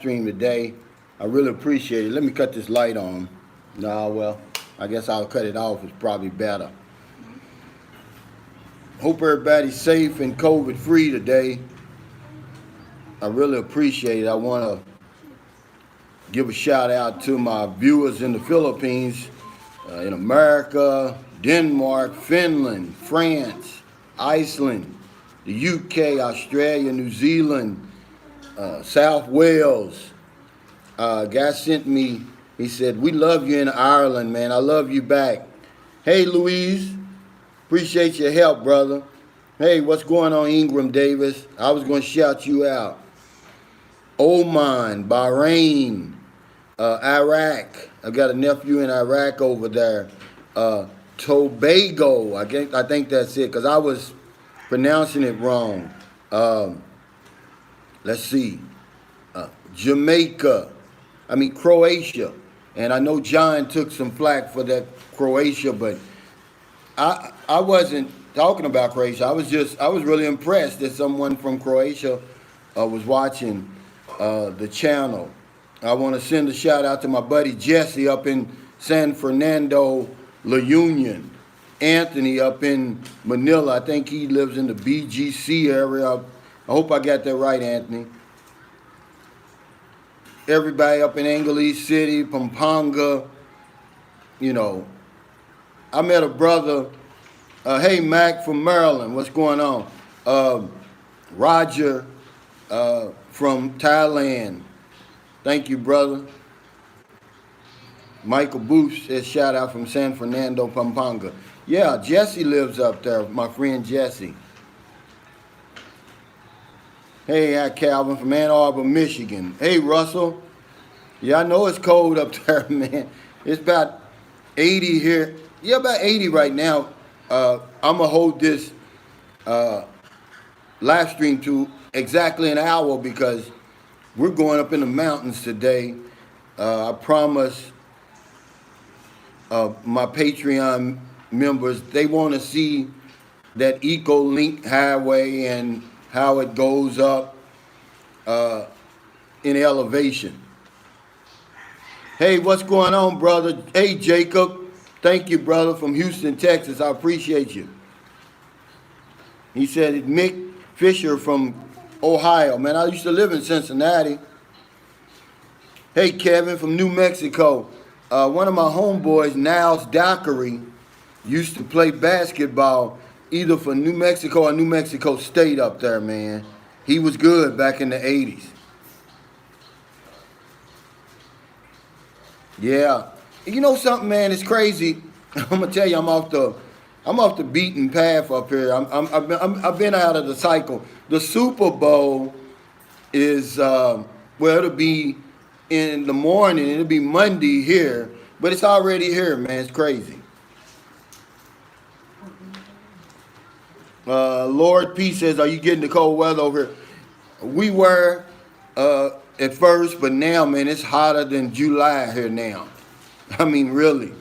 stream today. I really appreciate it. Let me cut this light on. No, well, I guess I'll cut it off. It's probably better. Hope everybody's safe and COVID free today. I really appreciate it. I want to give a shout out to my viewers in the Philippines, in America, Denmark, Finland, France, Iceland, the UK, Australia, New Zealand, South Wales. Guy sent me, he said, "We love you in Ireland, man. I love you back." Hey, Louise, appreciate your help, brother. Hey, what's going on, Ingram Davis? I was going to shout you out. Oman, Bahrain, Iraq. I got a nephew in Iraq over there. Tobago, I think that's it, because I was pronouncing it wrong. Let's see. Croatia. And I know John took some flack for that Croatia, but I wasn't talking about Croatia. I was really impressed that someone from Croatia was watching the channel. I want to send a shout out to my buddy Jesse up in San Fernando, La Union. Anthony up in Manila. I think he lives in the BGC area. I hope I got that right, Anthony. Everybody up in Angeles City, Pampanga, I met a brother, hey, Mac from Maryland, what's going on? Roger from Thailand, thank you, brother. Michael Booth says shout out from San Fernando, Pampanga. Yeah, Jesse lives up there, my friend Jesse. Hey, Calvin from Ann Arbor, Michigan. Hey, Russell. Yeah, I know it's cold up there, man. It's about 80 here. Yeah, about 80 right now. I'm going to hold this live stream to exactly an hour because we're going up in the mountains today. I promise my Patreon members, they want to see that Eco-Link Highway and how it goes up in elevation. Hey, what's going on, brother? Hey, Jacob. Thank you, brother, from Houston, Texas. I appreciate you. He said, Mick Fisher from Ohio. Man, I used to live in Cincinnati. Hey, Kevin from New Mexico. One of my homeboys, Niles Dockery, used to play basketball either for New Mexico or New Mexico State up there, man. He was good back in the 80s. Yeah. You know something, man? It's crazy. I'm gonna tell you, I'm off the beaten path up here. I've been out of the cycle. The Super Bowl is it'll be in the morning. It'll be Monday here, but it's already here, man. It's crazy. Lord P says, "Are you getting the cold weather over here?" We were at first, but now, man, it's hotter than July here now. I mean, really.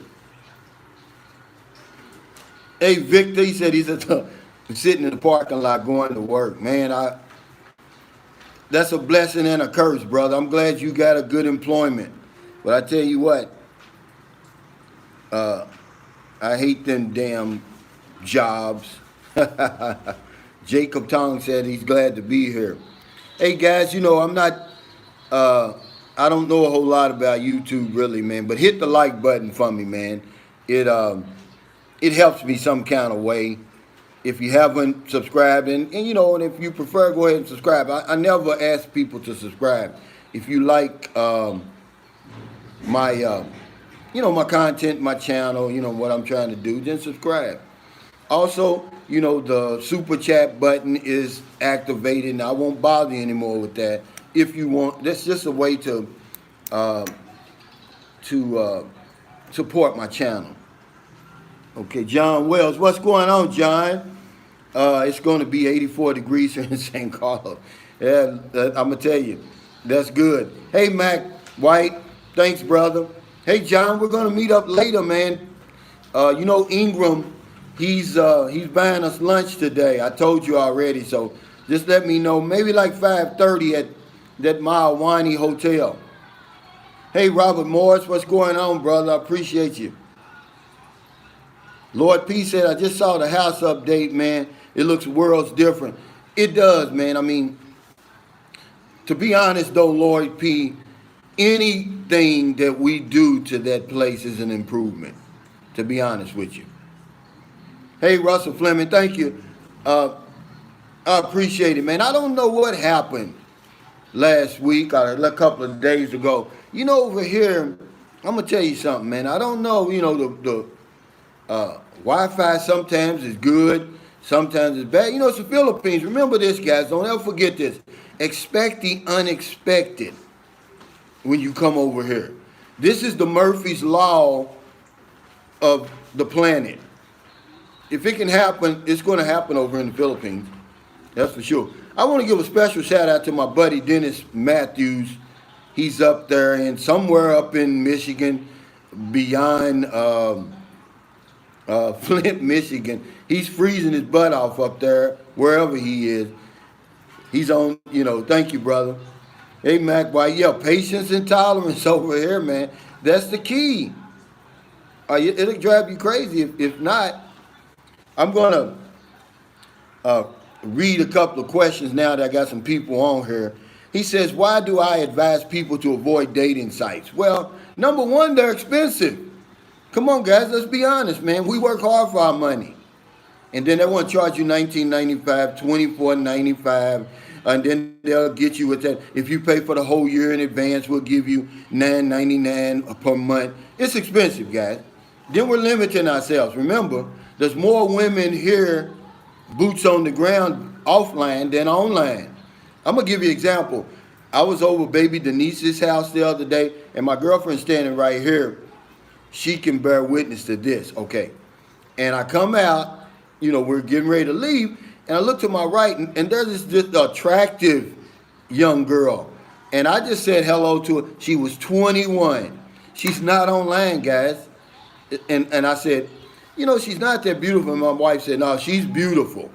Hey, Victor, he said he's sitting in the parking lot going to work. Man, that's a blessing and a curse, brother. I'm glad you got a good employment. But I tell you what, I hate them damn jobs. Jacob Tong said he's glad to be here. Hey, guys, I'm not, I don't know a whole lot about YouTube really, man, but hit the like button for me, man. It helps me some kind of way. If you haven't subscribed, and if you prefer, go ahead and subscribe. I never ask people to subscribe. If you like my my content, my channel, what I'm trying to do, then subscribe. Also, the super chat button is activated, and I won't bother you anymore with that. If you want, that's just a way to support my channel. Okay, John Wells, what's going on, John? It's going to be 84 degrees here in St. Carlos. Yeah, I'm going to tell you, that's good. Hey, Mac White, thanks, brother. Hey, John, we're going to meet up later, man. Ingram, he's buying us lunch today. I told you already, so just let me know. Maybe like 5:30 that Mawani Hotel. Hey, Robert Morris, what's going on, brother? I appreciate you. Lord P said, I just saw the house update, man. It looks worlds different. It does, man. I mean, to be honest, though, Lord P, anything that we do to that place is an improvement, to be honest with you. Hey, Russell Fleming, thank you. I appreciate it, man. I don't know what happened last week or a couple of days ago. You know, over here, I'm going to tell you something, man. I don't know, the Wi-Fi sometimes is good, sometimes it's bad. You know, it's the Philippines. Remember this, guys. Don't ever forget this. Expect the unexpected when you come over here. This is the Murphy's Law of the planet. If it can happen, it's going to happen over in the Philippines. That's for sure. I want to give a special shout out to my buddy Dennis Matthews. He's up there and somewhere up in Michigan, beyond Flint, Michigan. He's freezing his butt off up there, wherever he is. He's on, thank you, brother. Hey, Mac, why, yeah, patience and tolerance over here, man. That's the key. It'll drive you crazy. If not, I'm going to read a couple of questions now that I got some people on here. He says, why do I advise people to avoid dating sites? Well, number one, they're expensive. Come on, guys, let's be honest, man. We work hard for our money. And then they want to charge you $19.95, $24.95, and then they'll get you with that. If you pay for the whole year in advance, we'll give you $9.99 per month. It's expensive, guys. Then we're limiting ourselves. Remember, there's more women here, boots on the ground, offline than online. I'm going to give you an example. I was over baby Denise's house the other day, and my girlfriend's standing right here. She can bear witness to this, okay? And I come out, we're getting ready to leave, and I look to my right, and there's this attractive young girl. And I just said hello to her. She was 21. She's not online, guys. And I said, she's not that beautiful. And my wife said, no, she's beautiful.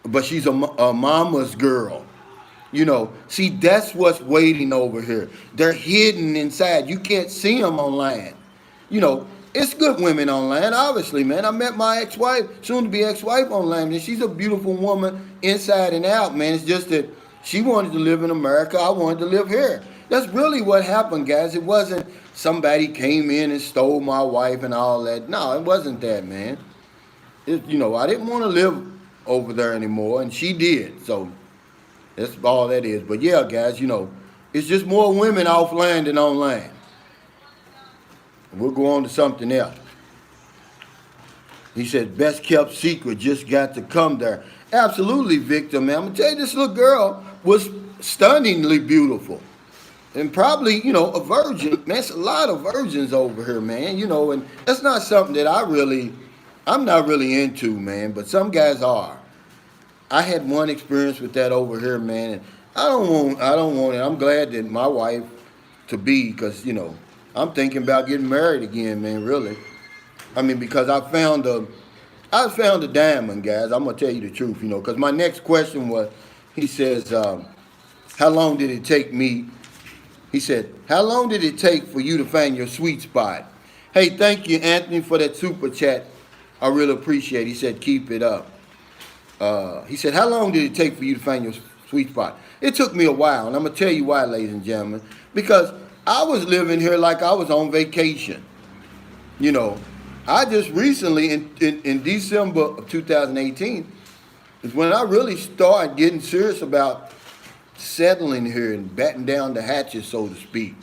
But she's a mama's girl. See, that's what's waiting over here. They're hidden inside. You can't see them online. It's good women online, obviously, man. I met my ex-wife, soon-to-be ex-wife online, and she's a beautiful woman inside and out, man. It's just that she wanted to live in America. I wanted to live here. That's really what happened, guys. It wasn't somebody came in and stole my wife and all that. No, it wasn't that, man. I didn't want to live over there anymore, and she did. So that's all that is. But yeah, guys, it's just more women offline than online. We'll go on to something else. He said, best kept secret, just got to come there. Absolutely, Victor, man. I'm going to tell you, this little girl was stunningly beautiful. And probably, a virgin. Man, it's a lot of virgins over here, man. And that's not something that I'm not really into, man. But some guys are. I had one experience with that over here, man. And I don't want it. I'm glad that my wife to be, because, I'm thinking about getting married again, man, really. I mean, because I found a diamond, guys. I'm going to tell you the truth, because my next question was, he says, how long did it take me? He said, how long did it take for you to find your sweet spot? Hey, thank you, Anthony, for that super chat. I really appreciate it. He said, keep it up. He said, how long did it take for you to find your sweet spot? It took me a while, and I'm going to tell you why, ladies and gentlemen. Because I was living here like I was on vacation. I just recently, in December of 2018, is when I really started getting serious about settling here and batten down the hatches, so to speak.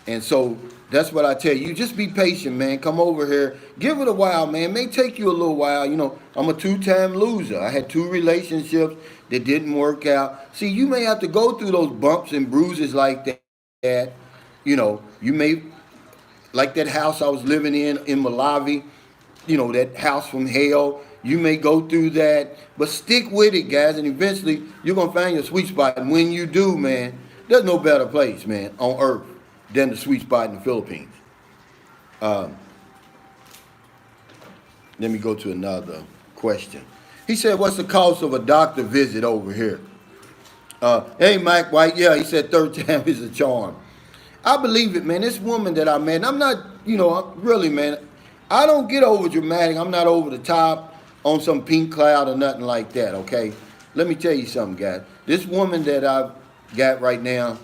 And so that's what I tell you. Just be patient, man. Come over here. Give it a while, man. It may take you a little while. I'm a two-time loser. I had 2 relationships that didn't work out. See, you may have to go through those bumps and bruises like that. You may, like that house I was living in Malawi, that house from hell. You may go through that, but stick with it, guys, and eventually you're going to find your sweet spot. And when you do, man, there's no better place, man, on earth than the sweet spot in the Philippines. Let me go to another question. He said, what's the cost of a doctor visit over here? Hey, Mike White, yeah, he said third time is a charm. I believe it, man. This woman that I met, I'm not, really, man, I don't get over dramatic. I'm not over the top on some pink cloud or nothing like that, okay? Let me tell you something, guys. This woman that I've got right now,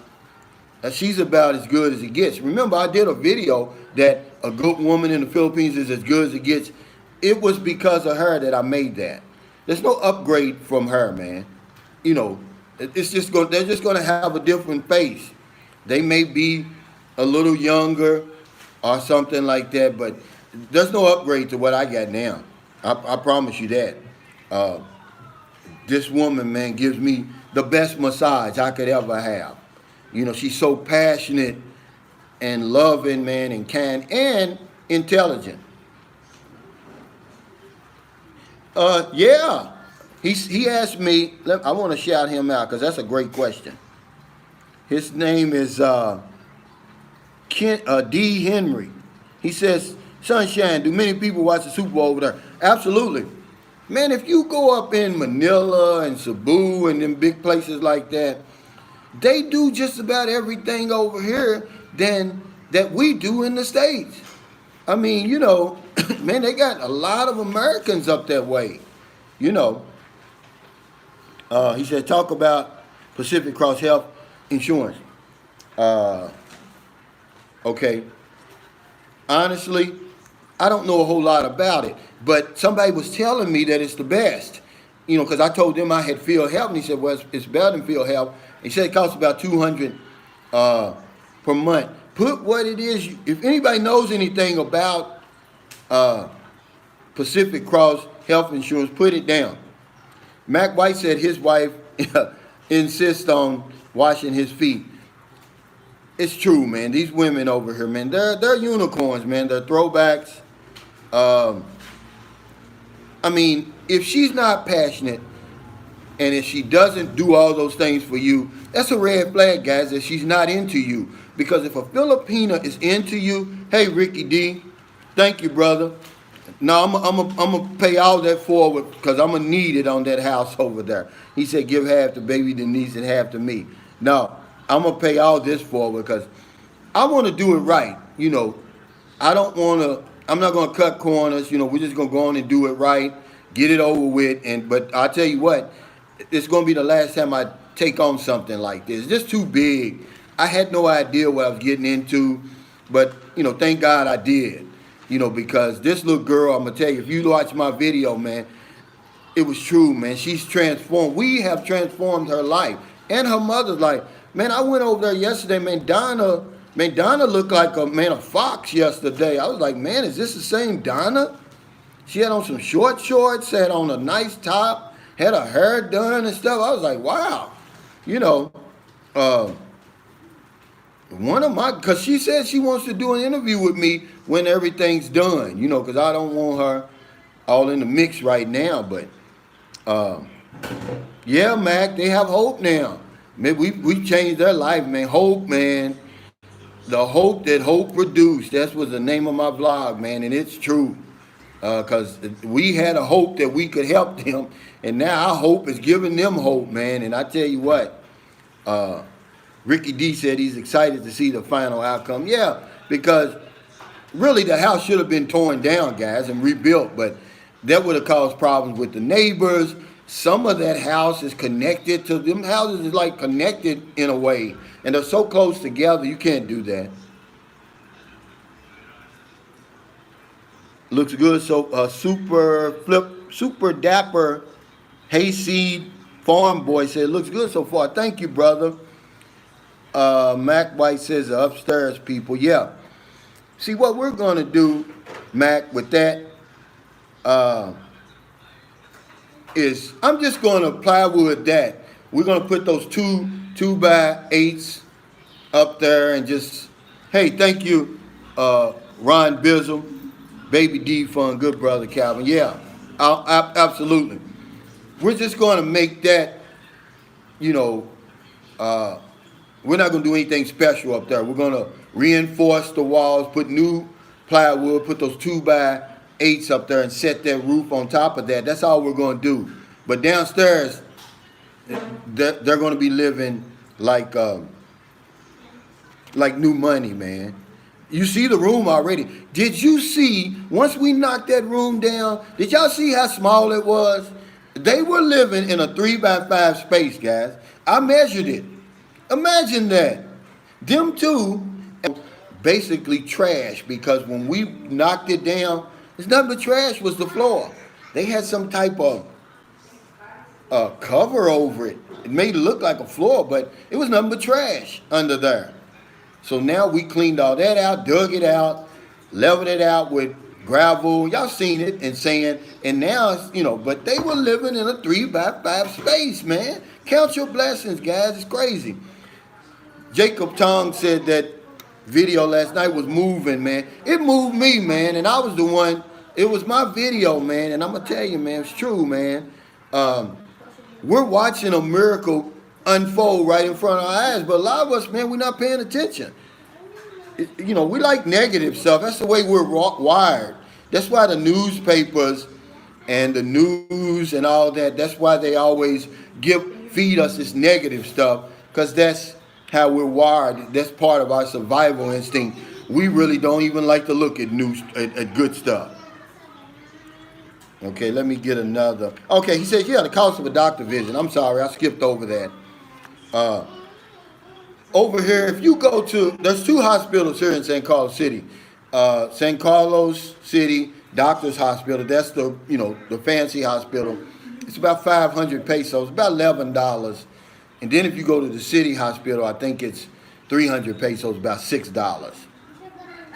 she's about as good as it gets. Remember, I did a video that a good woman in the Philippines is as good as it gets. It was because of her that I made that. There's no upgrade from her, man. You know, it's just going. They're just going to have a different face. They may be a little younger or something like that, but there's no upgrade to what I got now. I promise you that. Uh, this woman, man, gives me the best massage I could ever have. You know, she's so passionate and loving, man, and kind and intelligent. Yeah. He asked me, I want to shout him out because that's a great question. His name is D. Henry. He says, Sunshine, do many people watch the Super Bowl over there? Absolutely. Man, if you go up in Manila and Cebu and them big places like that, they do just about everything over here than that we do in the States. I mean, man, they got a lot of Americans up that way. You know, he said, talk about Pacific Cross Health Insurance. Uh, okay. Honestly, I don't know a whole lot about it, but somebody was telling me that it's the best. Because I told them I had field health, and he said, well, it's better than field health. He said it costs about $200 per month. Put what it is. If anybody knows anything about Pacific Cross Health Insurance, put it down. Mac White said his wife insists on washing his feet. It's true, man. These women over here, man, they're unicorns, man. They're throwbacks. I mean, if she's not passionate and if she doesn't do all those things for you, that's a red flag, guys, that she's not into you. Because if a Filipina is into you, hey, Ricky D, thank you, brother. No, I'm gonna pay all that forward because I'm gonna need it on that house over there. He said, give half to baby Denise and half to me. No, I'm gonna pay all this forward because I want to do it right. I don't want to. I'm not gonna cut corners. We're just gonna go on and do it right, get it over with. But I tell you what, it's gonna be the last time I take on something like this. It's just too big. I had no idea what I was getting into, but thank God I did. Because this little girl, I'm gonna tell you, if you watch my video, man, it was true, man. She's transformed. We have transformed her life and her mother's life. Man, I went over there yesterday, man. Donna looked like a fox yesterday. I was like, man, is this the same Donna? She had on some short shorts, had on a nice top, had her hair done and stuff. I was like, wow. Because she said she wants to do an interview with me when everything's done, because I don't want her all in the mix right now. But, yeah, Mac, they have hope now. Man, we changed their life, man. Hope, man. The hope that hope produced. That was the name of my vlog, man, and it's true. Because we had a hope that we could help them, and now our hope is giving them hope, man. And I tell you what, Ricky D said he's excited to see the final outcome. Yeah, because really the house should have been torn down, guys, and rebuilt, but that would have caused problems with the neighbors. Some of that house is connected to them. Houses is like connected in a way, and they're so close together, you can't do that. Looks good. So super dapper hayseed farm boy said, looks good so far. Thank you, brother. Mac White says the upstairs people. Yeah. See what we're gonna do, Mac, with that is I'm just gonna plywood that. We're gonna put those two by 8s up there and just, hey, thank you, Ron Bizzle, Baby D Fun, good brother Calvin. Yeah, absolutely. We're just gonna make that, we're not going to do anything special up there. We're going to reinforce the walls, put new plywood, put those 2 by 8s up there and set that roof on top of that. That's all we're going to do. But downstairs, they're going to be living like new money, man. You see the room already. Did you see, once we knocked that room down, did y'all see how small it was? They were living in a 3x5 space, guys. I measured it. Imagine that. Them two basically trash, because when we knocked it down, it's nothing but trash was the floor. They had some type of cover over it. It made it look like a floor, but it was nothing but trash under there. So now we cleaned all that out, dug it out, leveled it out with gravel. Y'all seen it and sand. And now it's, but they were living in a 3x5 space, man. Count your blessings, guys. It's crazy. Jacob Tong said that video last night was moving, man. It moved me, man. And I was the one, it was my video, man. And I'm going to tell you, man, it's true, man. We're watching a miracle unfold right in front of our eyes, but a lot of us, man, we're not paying attention. We like negative stuff. That's the way we're wired. That's why the newspapers and the news and all that, that's why they always feed us this negative stuff, because that's how we're wired. That's part of our survival instinct. We really don't even like to look at at good stuff. Okay, let me get another. Okay, he says, yeah, the cost of a doctor visit. I'm sorry, I skipped over that. Over here, if you go to, there's 2 hospitals here in San Carlos City. San Carlos City Doctors Hospital, that's the fancy hospital. It's about 500 pesos, about $11. And then if you go to the city hospital, I think it's 300 pesos, about $6.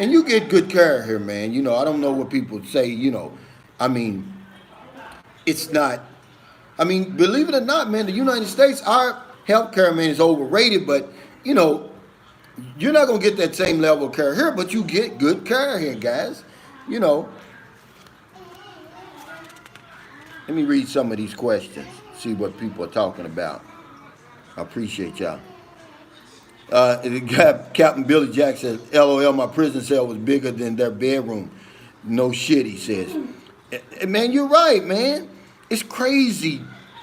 And you get good care here, man. I don't know what people say, it's not, believe it or not, man, the United States, our healthcare, man, is overrated, but, you're not going to get that same level of care here, but you get good care here, guys. Let me read some of these questions, see what people are talking about. I appreciate y'all. Captain Billy Jack says, LOL, my prison cell was bigger than their bedroom. No shit, he says. Man, you're right, man. It's crazy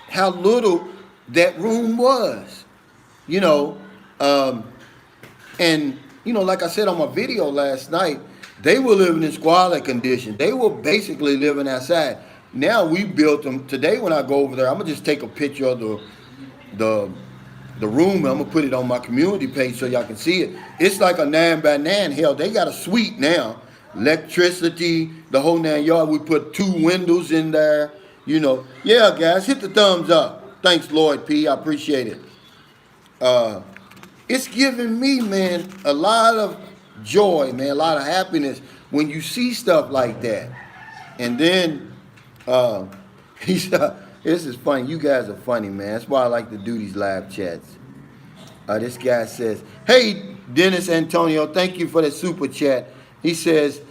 how little that room was, and, like I said on my video last night, they were living in squalid conditions. They were basically living outside. Now we built them. Today when I go over there, I'm going to just take a picture of the room, and I'm going to put it on my community page so y'all can see it. It's like a 9x9. Hell, they got a suite now. Electricity, the whole 9 yards. We put 2 windows in there. Yeah, guys, hit the thumbs up. Thanks, Lloyd P. I appreciate it. It's giving me, man, a lot of joy, man, a lot of happiness when you see stuff like that. And then this is funny. You guys are funny, man. That's why I like to do these live chats. This guy says, hey, Dennis Antonio, thank you for the super chat. He says,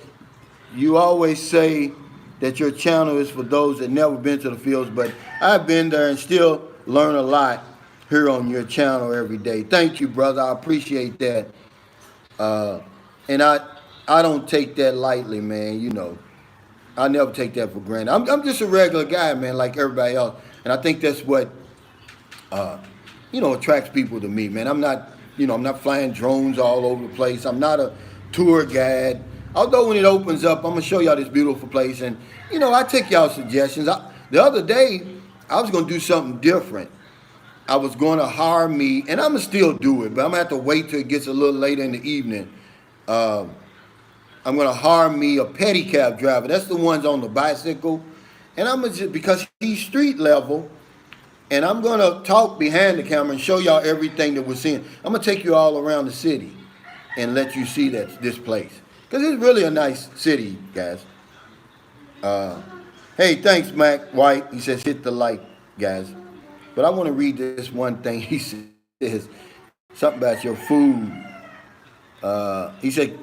you always say that your channel is for those that never been to the fields, but I've been there and still learn a lot here on your channel every day. Thank you, brother. I appreciate that. And I don't take that lightly, man. I never take that for granted. I'm just a regular guy, man, like everybody else. And I think that's what, attracts people to me, man. I'm not flying drones all over the place. I'm not a tour guide. Although when it opens up, I'm going to show y'all this beautiful place. And, I take y'all suggestions. The other day, I was going to do something different. I was going to hire me, and I'm going to still do it, but I'm going to have to wait till it gets a little later in the evening. I'm going to hire me a pedicab driver. That's the ones on the bicycle. And I'm going to, because he's street level, and I'm going to talk behind the camera and show y'all everything that we're seeing. I'm going to take you all around the city and let you see this place. Because it's really a nice city, guys. Hey, thanks, Mac White. He says, hit the like, guys. But I want to read this one thing. He says something about your food. He said,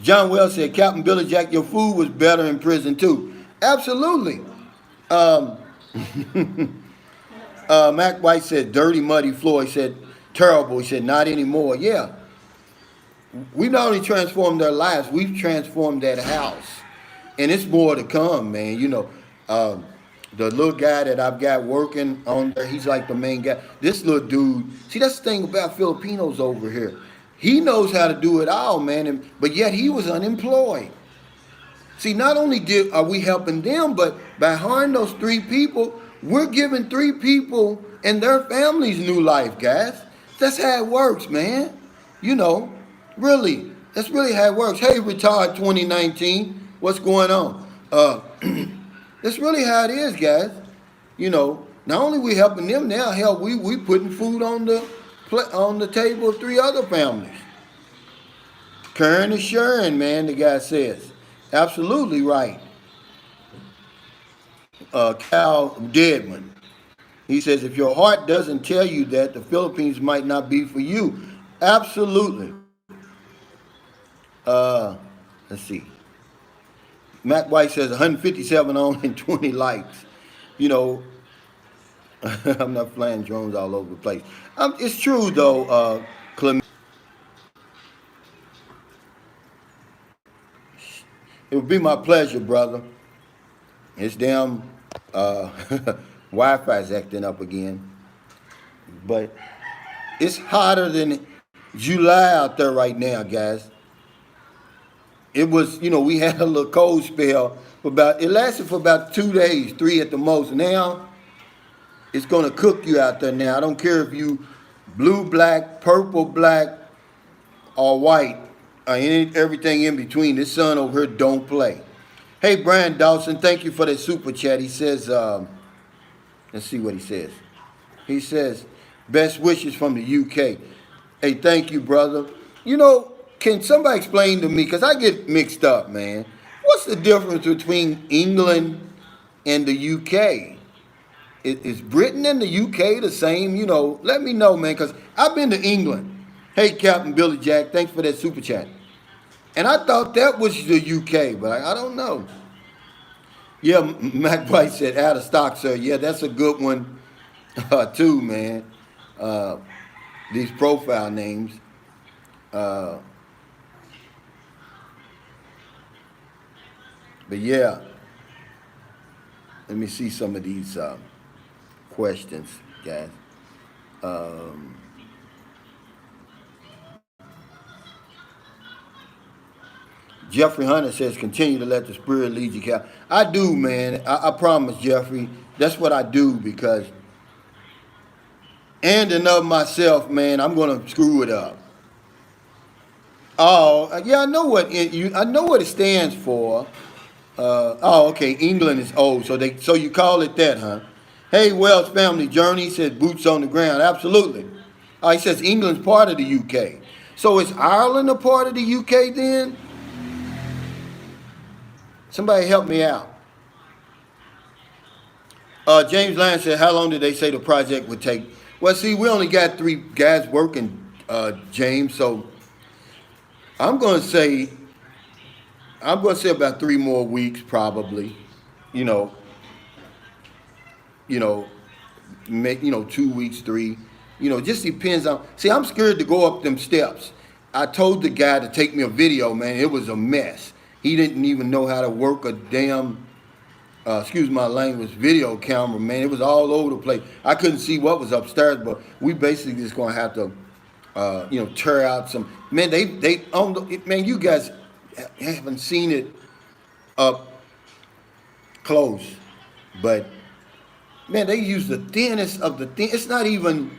John Wells said, Captain Billy Jack, your food was better in prison too. Absolutely. Mac White said, dirty, muddy floor. He said, terrible. He said, not anymore. Yeah. We not only transformed their lives, we've transformed that house. And it's more to come, man. The little guy that I've got working on there, he's like the main guy. This little dude, see, that's the thing about Filipinos over here. He knows how to do it all, man, but yet he was unemployed. See, not only are we helping them, but by hiring those 3 people, we're giving 3 people and their families new life, guys. That's how it works, man. You know, really, that's really how it works. Hey, retired 2019, what's going on? That's really how it is, guys. You know, not only we helping them now, hell, we putting food on the table of 3 other families. Current is sharing, man, the guy says. Absolutely right. Cal Deadman. He says, if your heart doesn't tell you that, the Philippines might not be for you. Absolutely. Let's see. Matt White says 157 on and 20 likes. You know, I'm not flying drones all over the place. It's true, though, Clement. It would be my pleasure, brother. It's damn Wi-Fi's acting up again. But it's hotter than July out there right now, guys. It was, we had a little cold spell it lasted for about 2 days, 3 at the most. Now, it's going to cook you out there now. I don't care if you blue, black, purple, black, or white, or everything in between. This sun over here don't play. Hey, Brian Dawson, thank you for that super chat. He says, let's see what he says. He says, best wishes from the UK. Hey, thank you, brother. Can somebody explain to me, because I get mixed up, man. What's the difference between England and the UK? Is Britain and the UK the same? Let me know, man, because I've been to England. Hey, Captain Billy Jack, thanks for that super chat. And I thought that was the UK, but I don't know. Yeah, Mac White said, out of stock, sir. Yeah, that's a good one, too, man. These profile names. But yeah, let me see some of these questions, guys. Jeffrey Hunter says, continue to let the Spirit lead you, Cal. I do, man. I promise, Jeffrey. That's what I do because, and of myself, man, I'm going to screw it up. Oh, yeah, I know what it stands for. Okay, England is old, so you call it that, huh? Hey, Wells Family Journey says boots on the ground. Absolutely. He says England's part of the UK. So is Ireland a part of the UK then? Somebody help me out. James Land said, how long did they say the project would take? Well, see, we only got 3 guys working, James, so I'm going to say about 3 more weeks, probably. 2 weeks, 3. Just depends on. See, I'm scared to go up them steps. I told the guy to take me a video, man. It was a mess. He didn't even know how to work a damn, excuse my language, video camera, man. It was all over the place. I couldn't see what was upstairs, but we basically just gonna have to, tear out some. Man, man, you guys haven't seen it up close, but man, they use the thinnest of the thin. It's not even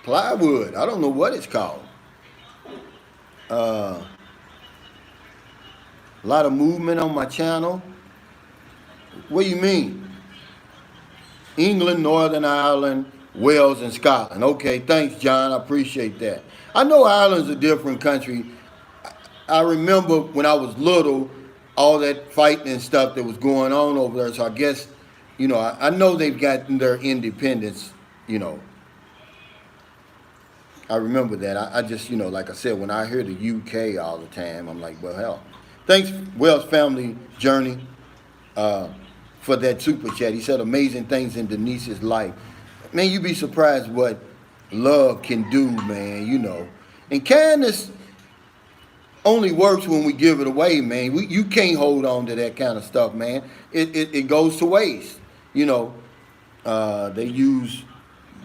plywood. I don't know what it's called. A lot of movement on my channel. What do you mean? England, Northern Ireland, Wales, and Scotland. Okay, thanks, John. I appreciate that. I know Ireland's a different country. I remember when I was little, all that fighting and stuff that was going on over there. So I guess, I know they've gotten their independence, I remember that. I just, like I said, when I hear the UK all the time, I'm like, well, hell. Thanks, Wells Family Journey, for that super chat. He said amazing things in Denise's life. Man, you'd be surprised what love can do, man, And kindness only works when we give it away, man. You can't hold on to that kind of stuff, man. It goes to waste. you know, they use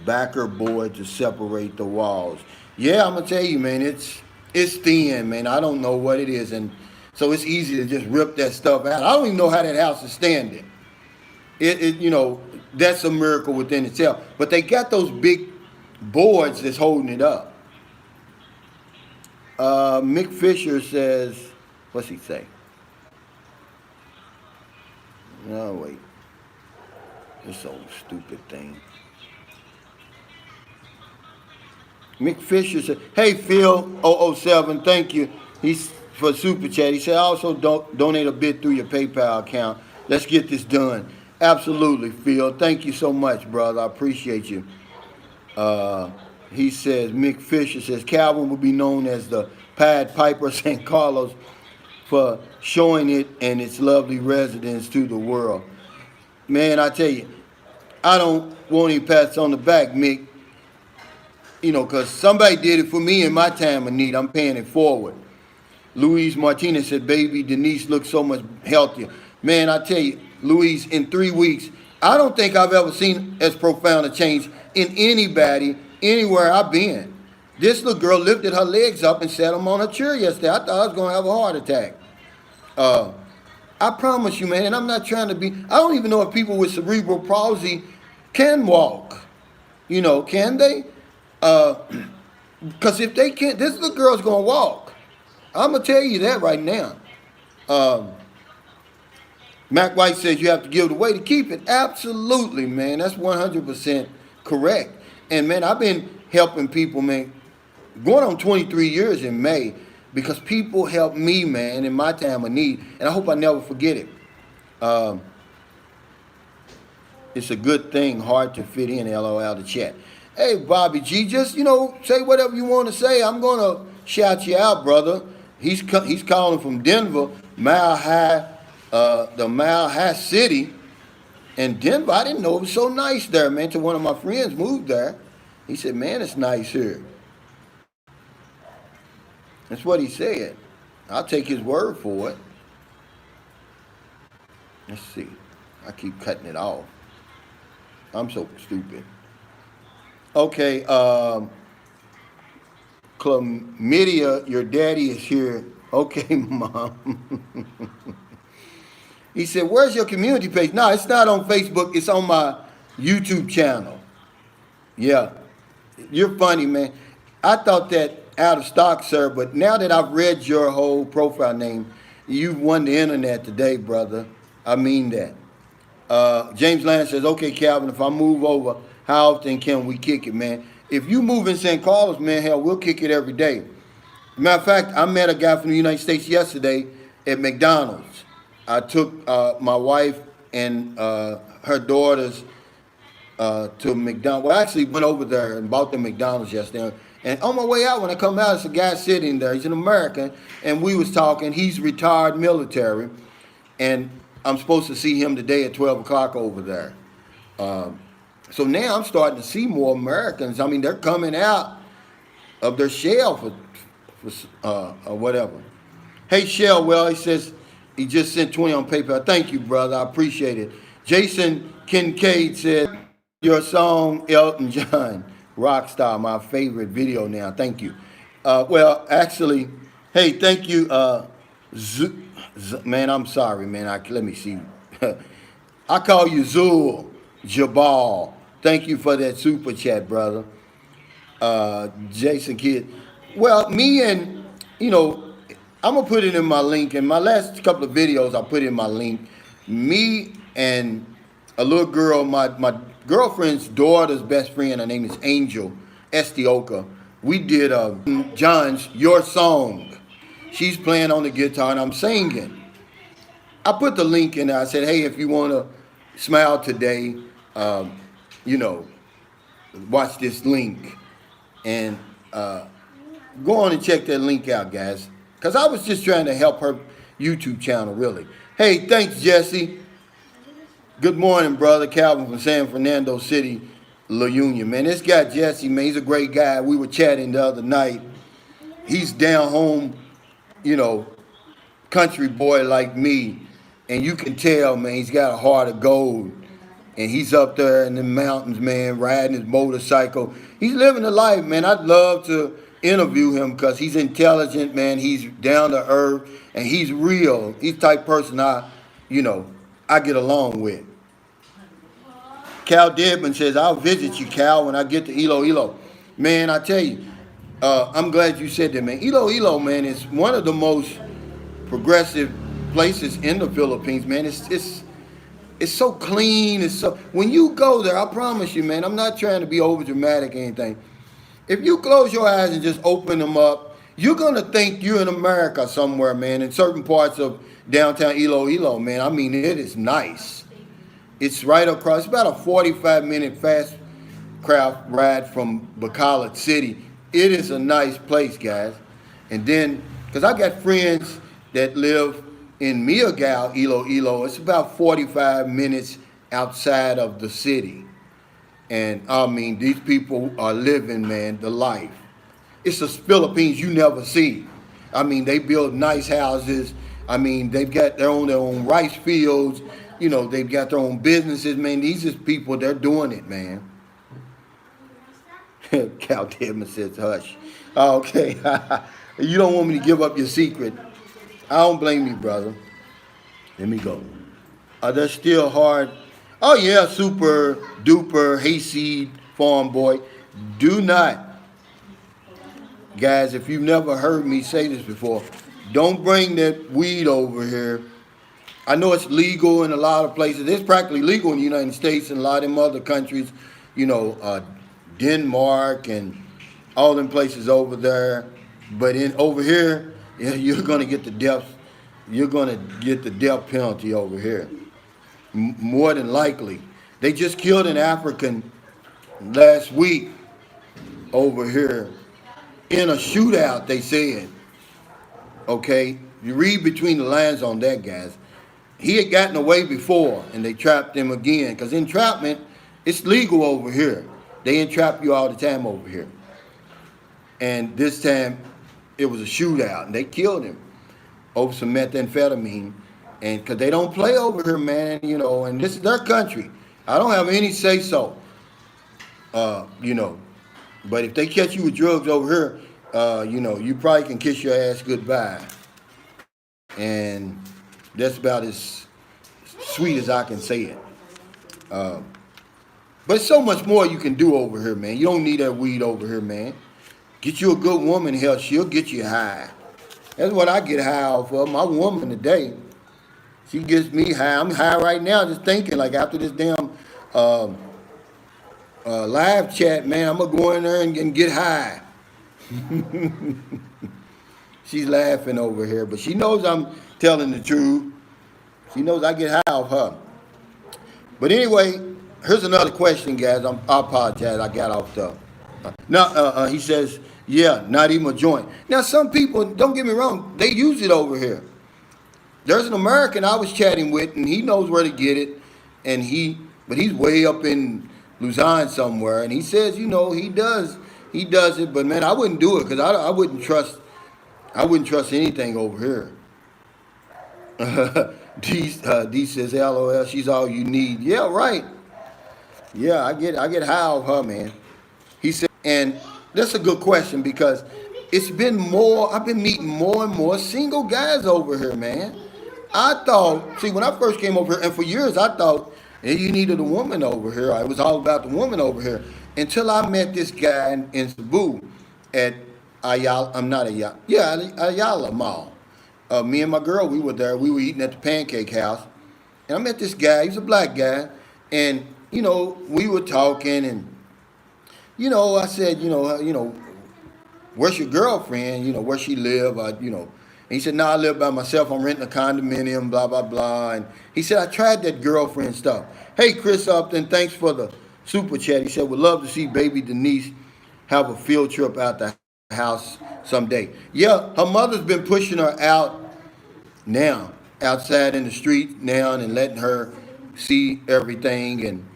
backer board to separate the walls. Yeah, I'm gonna tell you, man, it's thin, man. I don't know what it is, and so it's easy to just rip that stuff out. I don't even know how that house is standing. That's a miracle within itself. But they got those big boards that's holding it up. Mick Fisher says, what's he say? No, wait. This old stupid thing. Mick Fisher said, hey, Phil, 007, thank you. He's for Super Chat. He said, also donate a bit through your PayPal account. Let's get this done. Absolutely, Phil. Thank you so much, brother. I appreciate you. He says, Mick Fisher says, Calvin will be known as the Pied Piper St. Carlos for showing it and its lovely residents to the world. Man, I tell you, I don't want any pats on the back, Mick, because somebody did it for me in my time of need. I'm paying it forward. Louise Martinez said, baby, Denise looks so much healthier. Man, I tell you, Louise, in 3 weeks, I don't think I've ever seen as profound a change in anybody, anywhere I've been. This little girl lifted her legs up and sat them on a chair yesterday. I thought I was going to have a heart attack. I promise you, man, and I'm not trying to be, I don't even know if people with cerebral palsy can walk. Can they? Because if they can't, this little girl's going to walk. I'm going to tell you that right now. Mac White says you have to give it away to keep it. Absolutely, man. That's 100% correct. And, man, I've been helping people, man, going on 23 years in May, because people helped me, man, in my time of need. And I hope I never forget it. It's a good thing, hard to fit in, LOL, the chat. Hey, Bobby G, just, say whatever you want to say. I'm going to shout you out, brother. He's calling from Denver, Mile High, the Mile High City. And Denver, I didn't know it was so nice there, man, till one of my friends moved there. He said, man, it's nice here. That's what he said. I'll take his word for it. Let's see. I keep cutting it off. I'm so stupid. Okay, Chlamydia, your daddy is here. Okay, Mom. He said, where's your community page? No, it's not on Facebook. It's on my YouTube channel. Yeah. You're funny, man. I thought that out of stock, sir, but now that I've read your whole profile name, you've won the internet today, brother. I mean that. James Land says, okay, Calvin, if I move over, how often can we kick it, man? If you move in St. Carlos, man, hell, we'll kick it every day. Matter of fact, I met a guy from the United States yesterday at McDonald's. I took my wife and her daughters to McDonald's. Well, I actually went over there and bought them McDonald's yesterday. And on my way out, when I come out, it's a guy sitting there. He's an American, and we was talking. He's retired military, and I'm supposed to see him today at 12 o'clock over there. So now I'm starting to see more Americans. I mean, they're coming out of their shell or whatever. Hey, Shell, well, he says he just sent 20 on PayPal. Thank you, brother. I appreciate it. Jason Kincaid said, your song, Elton John, Rockstar, my favorite video now. Thank you. Well, actually, hey, thank you. Man, I'm sorry, man. Let me see. I call you Zul Jabal. Thank you for that super chat, brother. Jason Kidd. Well, me and, I'm going to put it in my link. In my last couple of videos, I put in my link. Me and a little girl, my girlfriend's daughter's best friend, her name is Angel Estioka. We did John's Your Song. She's playing on the guitar and I'm singing. I put the link in there. I said, hey, if you want to smile today, watch this link. And go on and check that link out, guys. Because I was just trying to help her YouTube channel, really. Hey, thanks, Jesse. Good morning, brother. Calvin from San Fernando City, La Union. Man, this guy, Jesse, man, he's a great guy. We were chatting the other night. He's down home, country boy like me. And you can tell, man, he's got a heart of gold. and he's up there in the mountains, man, riding his motorcycle. He's living the life, man. I'd love to interview him because he's intelligent, man. He's down to earth, and he's real. He's the type of person you know, I get along with. Cal Deadman says, I'll visit you, Cal, when I get to Iloilo. Man, I tell you, I'm glad you said that, man. Iloilo, man, is one of the most progressive places in the Philippines, man. It's so clean. It's so, when you go there, I promise you, man, I'm not trying to be over dramatic or anything. If you close your eyes and just open them up, you're gonna think you're in America somewhere, man. In certain parts of downtown Iloilo, man. I mean, it is nice. It's right across. It's about a 45-minute fast craft ride from Bacolod City. It is a nice place, guys. And then, because I got friends that live in Miagao, Iloilo, it's about 45 minutes outside of the city. And I mean, these people are living, man, the life. It's the Philippines you never see. I mean, they build nice houses. I mean, they've got their own rice fields. You know, they've got their own businesses, man. These is people, they're doing it, man. Cal Tedman says, hush. Okay. You don't want me to give up your secret. I don't blame you, brother. Let me go. Are there still hard? Oh, yeah, super duper hayseed farm boy. Do not, guys, if you've never heard me say this before, don't bring that weed over here. I know it's legal in a lot of places. It's practically legal in the United States and a lot of them other countries, you know, Denmark and all them places over there. But over here, you're gonna get the death. You're gonna get the death penalty over here. More than likely, they just killed an African last week over here in a shootout. They said, okay, you read between the lines on that, guys. He had gotten away before, and they trapped him again. Because entrapment, it's legal over here. They entrap you all the time over here. And this time, it was a shootout, and they killed him over some methamphetamine. And because they don't play over here, man, you know, and this is their country. I don't have any say-so, you know. But if they catch you with drugs over here, you know, you probably can kiss your ass goodbye. And that's about as sweet as I can say it. But so much more you can do over here, man. You don't need that weed over here, man. Get you a good woman, hell, she'll get you high. That's what I get high off of. My woman today, she gets me high. I'm high right now just thinking, like, after this damn live chat, man, I'm going to go in there and get high. She's laughing over here, but she knows I'm telling the truth. She knows I get high off her. But anyway, here's another question, guys. I apologize. I got off the... Now, he says, yeah, not even a joint. Now, some people, don't get me wrong, they use it over here. There's an American I was chatting with, and he knows where to get it. But he's way up in Luzon somewhere, and he says, you know, he does it. But man, I wouldn't do it because I wouldn't trust anything over here. D says, LOL, she's all you need. Yeah, right. Yeah, I get high off her, man. He said, and that's a good question because I've been meeting more and more single guys over here, man. I thought, see, when I first came over here, and for years I thought, hey, you needed a woman over here. It was all about the woman over here. Until I met this guy in Cebu at Ayala Mall. Me and my girl, we were there. We were eating at the Pancake House. And I met this guy. He's a black guy. And, you know, we were talking. And, you know, I said, you know, where's your girlfriend? You know, where she live? You know. And he said, no, I live by myself. I'm renting a condominium, blah, blah, blah. And he said, I tried that girlfriend stuff. Hey, Chris Upton, thanks for the super chat. He said, would love to see baby Denise have a field trip out the house someday. Yeah, her mother's been pushing her out now, outside in the street now, and letting her see everything and,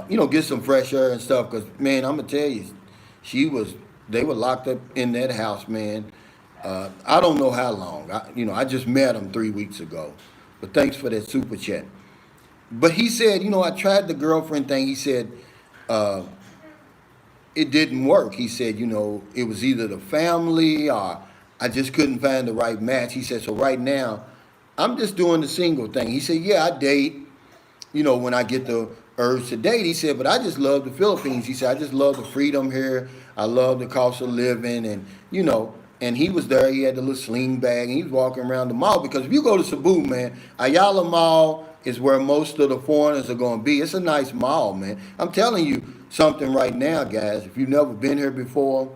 you know, get some fresh air and stuff. Because, man, I'm going to tell you, they were locked up in that house, man. I don't know how long. I just met them 3 weeks ago. But thanks for that super chat. But he said, I tried the girlfriend thing. He said, uh, it didn't work. He said, it was either the family or I just couldn't find the right match. He said, so right now, I'm just doing the single thing. He said, yeah, I date, when I get the urge to date. He said, but I just love the Philippines. He said, I just love the freedom here. I love the cost of living. And he was there. He had the little sling bag and he was walking around the mall because if you go to Cebu, man, Ayala Mall is where most of the foreigners are going to be. It's a nice mall, man. I'm telling you something right now, guys. If you've never been here before,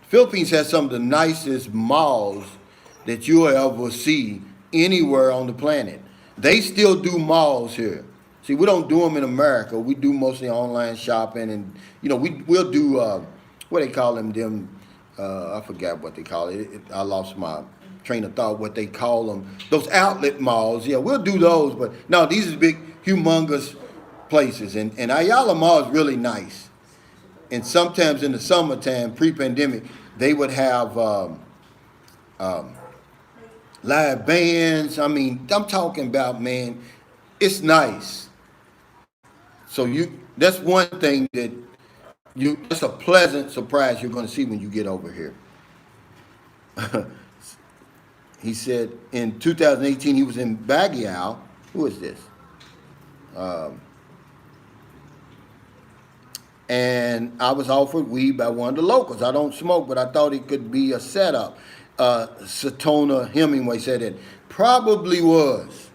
Philippines has some of the nicest malls that you'll ever see anywhere on the planet. They still do malls here. See, we don't do them in America. We do mostly online shopping, and we'll do what they call them. I forgot what they call it. I lost my train of thought. What they call them? Those outlet malls. Yeah, we'll do those, but no, these are big, humongous places, and Ayala Mall is really nice. And sometimes in the summertime, pre-pandemic, they would have live bands. I mean, I'm talking about, man, it's nice. So that's one thing that's a pleasant surprise you're going to see when you get over here. He said in 2018 he was in Baguio. Who is this? And I was offered weed by one of the locals. I don't smoke, but I thought it could be a setup. Satona Hemingway said it probably was.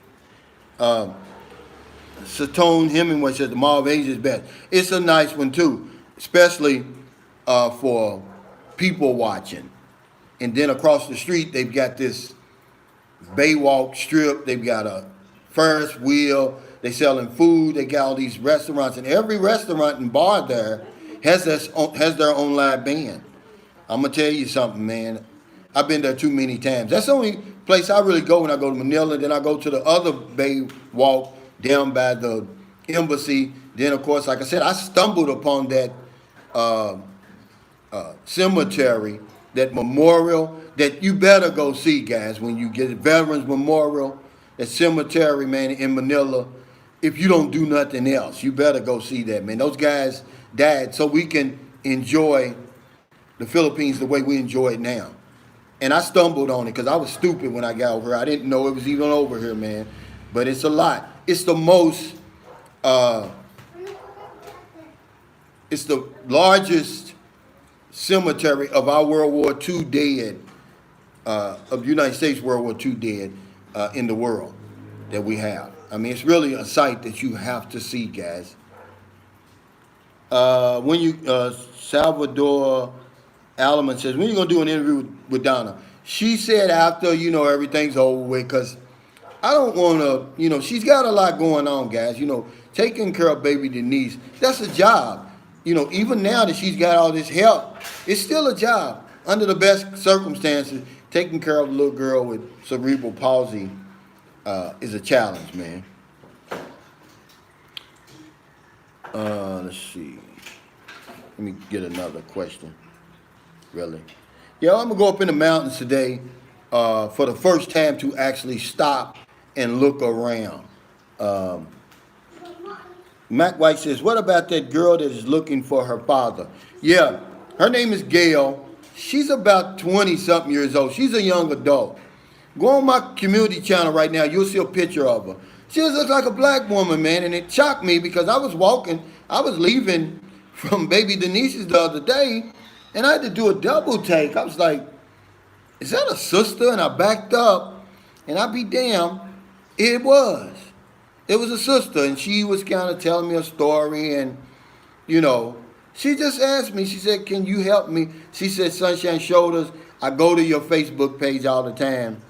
Satone Hemingway said the Mall of Asia is best. It's a nice one too, especially for people watching. And then across the street, they've got this Baywalk strip. They've got a Ferris wheel. They selling food. They got all these restaurants, and every restaurant and bar there has their own live band. I'm gonna tell you something, man. I've been there too many times. That's the only place I really go when I go to Manila. Then I go to the other Baywalk down by the embassy. Then, of course, like I said, I stumbled upon that cemetery, that memorial that you better go see, guys, when you get it. Veterans Memorial, that cemetery, man, in Manila. If you don't do nothing else, you better go see that, man. Those guys died so we can enjoy the Philippines the way we enjoy it now. And I stumbled on it because I was stupid when I got over here. I didn't know it was even over here, man. But it's a lot. It's the most, it's the largest cemetery of our World War II dead, of the United States World War II dead in the world that we have. I mean, it's really a sight that you have to see, guys. Salvador Alaman says, when you going to do an interview with Donna? She said after, everything's over with, because I don't want to, she's got a lot going on, guys. Taking care of baby Denise, that's a job. Even now that she's got all this help, it's still a job. Under the best circumstances, taking care of a little girl with cerebral palsy is a challenge, man. Let's see. Let me get another question. Really? Yeah, I'm going to go up in the mountains today for the first time to actually stop and look around. Mac White says, what about that girl that is looking for her father? Yeah, her name is Gail. She's about 20-something years old. She's a young adult. Go on my community channel right now. You'll see a picture of her. She just looks like a black woman, man, and it shocked me because I was leaving from baby Denise's the other day, and I had to do a double take. I was like, is that a sister? And I backed up, and I be damned, it was. It was a sister, and she was kind of telling me a story, and, she just asked me, she said, can you help me? She said, Sunshine Shoulders, I go to your Facebook page all the time,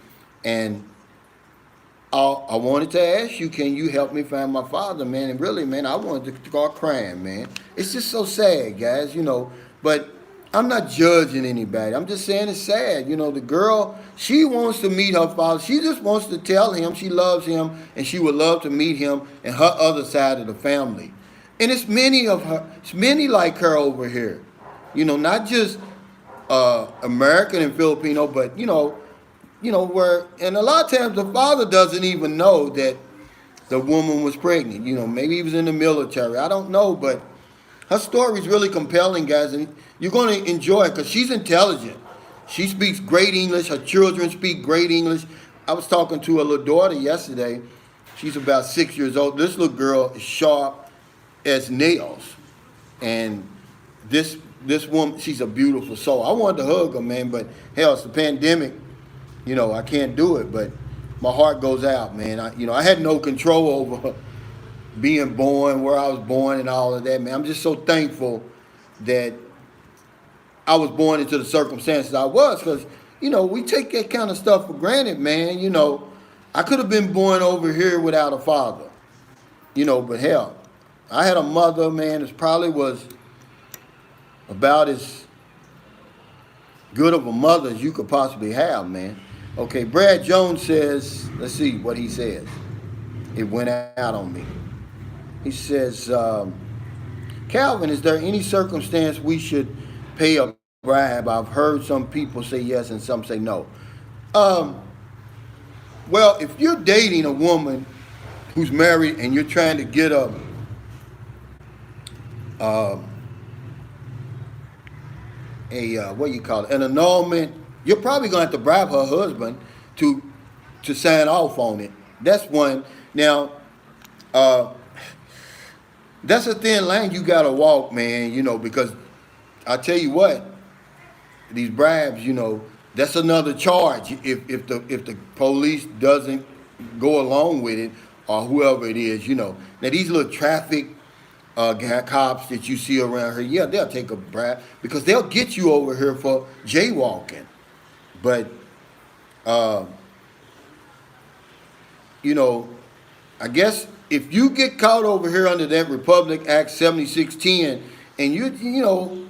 and I wanted to ask you, can you help me find my father, man? And really, man, I wanted to start crying, man. It's just so sad, guys, but I'm not judging anybody. I'm just saying it's sad. The girl, she wants to meet her father. She just wants to tell him she loves him and she would love to meet him and her other side of the family. And it's many like her over here. Not just American and Filipino, but, where, and a lot of times the father doesn't even know that the woman was pregnant. You know, maybe he was in the military. I don't know, but her story is really compelling, guys, and you're going to enjoy it because she's intelligent. She speaks great English. Her children speak great English. I was talking to her little daughter yesterday. She's about 6 years old. This little girl is sharp as nails, and this woman, she's a beautiful soul. I wanted to hug her, man, but hell, it's the pandemic. You know, I can't do it, but my heart goes out, man. I had no control over being born, where I was born, and all of that, man. I'm just so thankful that I was born into the circumstances I was, because, we take that kind of stuff for granted, man. I could have been born over here without a father, but hell, I had a mother, man, that probably was about as good of a mother as you could possibly have, man. Okay, Brad Jones says, let's see what he says. It went out on me. He says, Calvin, is there any circumstance we should pay a bribe? I've heard some people say yes and some say no. Well, if you're dating a woman who's married and you're trying to get what do you call it, an annulment, you're probably going to have to bribe her husband to sign off on it. That's one. Now, that's a thin line you got to walk, man, because I tell you what, these bribes, that's another charge if the police doesn't go along with it, or whoever it is, Now, these little traffic cops that you see around here, yeah, they'll take a bribe because they'll get you over here for jaywalking. But, I guess if you get caught over here under that Republic Act 7610, and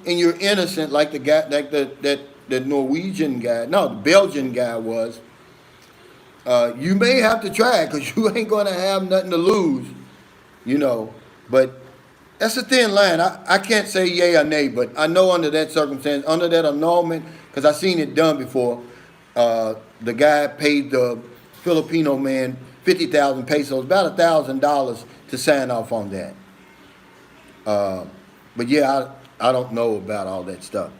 and you're innocent, like the guy, like the Norwegian guy, no, the Belgian guy was, you may have to try it because you ain't going to have nothing to lose, But that's a thin line. I can't say yay or nay, but I know under that circumstance, under that annulment, because I've seen it done before, the guy paid the Filipino man 50,000 pesos, about $1,000 to sign off on that. But yeah, I don't know about all that stuff.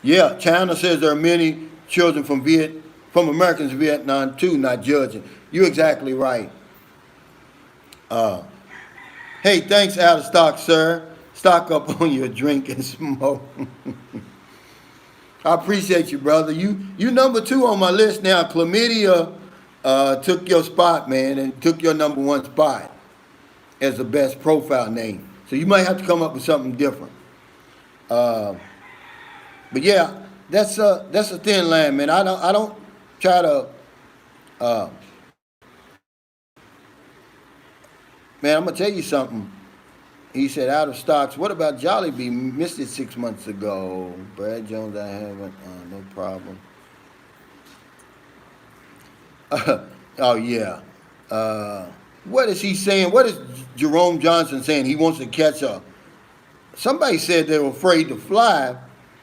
Yeah, China says there are many children from Americans in Vietnam too, not judging. You're exactly right. Hey, thanks, out of stock, sir. Stock up on your drink and smoke. I appreciate you, brother. You number 2 on my list now. Chlamydia took your spot, man, and took your number 1 spot as the best profile name. So you might have to come up with something different. But yeah, that's a thin line, man. I don't try to. Man, I'm gonna tell you something. He said out of stocks. What about Jollibee? Missed it 6 months ago. Brad Jones, I haven't. No problem. Oh yeah. What is he saying? What is Jerome Johnson saying? He wants to catch up. Somebody said they were afraid to fly.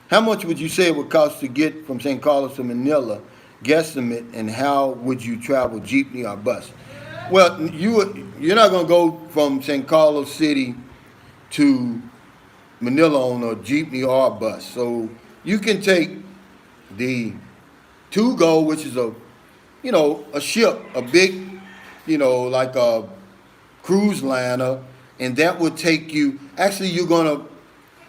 How much would you say it would cost to get from St. Carlos to Manila? Guesstimate, and how would you travel, jeepney or bus? Well, you're not going to go from St. Carlos City to Manila on a jeepney or a bus. So you can take the to-go, which is a ship, a big, like a cruise liner, and that would take you, actually you're going to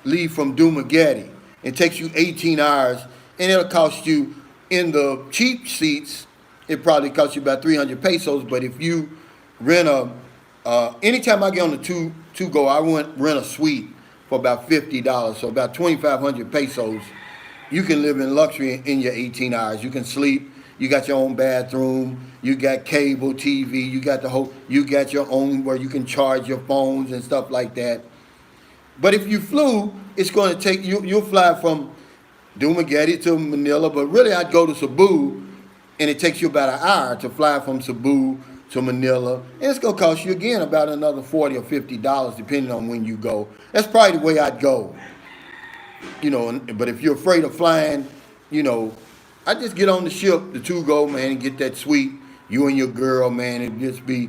leave from Dumaguete. It takes you 18 hours, and it'll cost you, in the cheap seats, it probably costs you about 300 pesos, but if you rent anytime I get on the to-go, I rent a suite for about $50, so about 2,500 pesos. You can live in luxury in your 18 hours. You can sleep. You got your own bathroom. You got cable TV. You got your own where you can charge your phones and stuff like that. But if you flew, it's going to take you. You'll fly from Dumaguete to Manila, but really I'd go to Cebu, and it takes you about an hour to fly from Cebu to Manila, and it's going to cost you again about another $40 or $50 depending on when you go. That's probably the way I'd go. But if you're afraid of flying, I just get on the ship, the two go, man, and get that suite. You and your girl, man, and just be,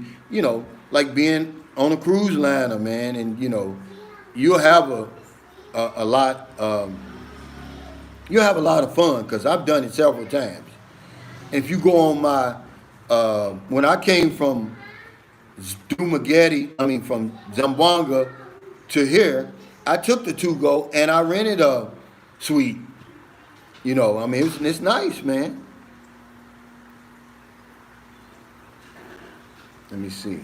like being on a cruise liner, man, and you'll have a lot. You'll have a lot of fun because I've done it several times. And if you go on my, when I came from from Zamboanga to here, I took the two go and I rented a suite. It's nice, man. Let me see.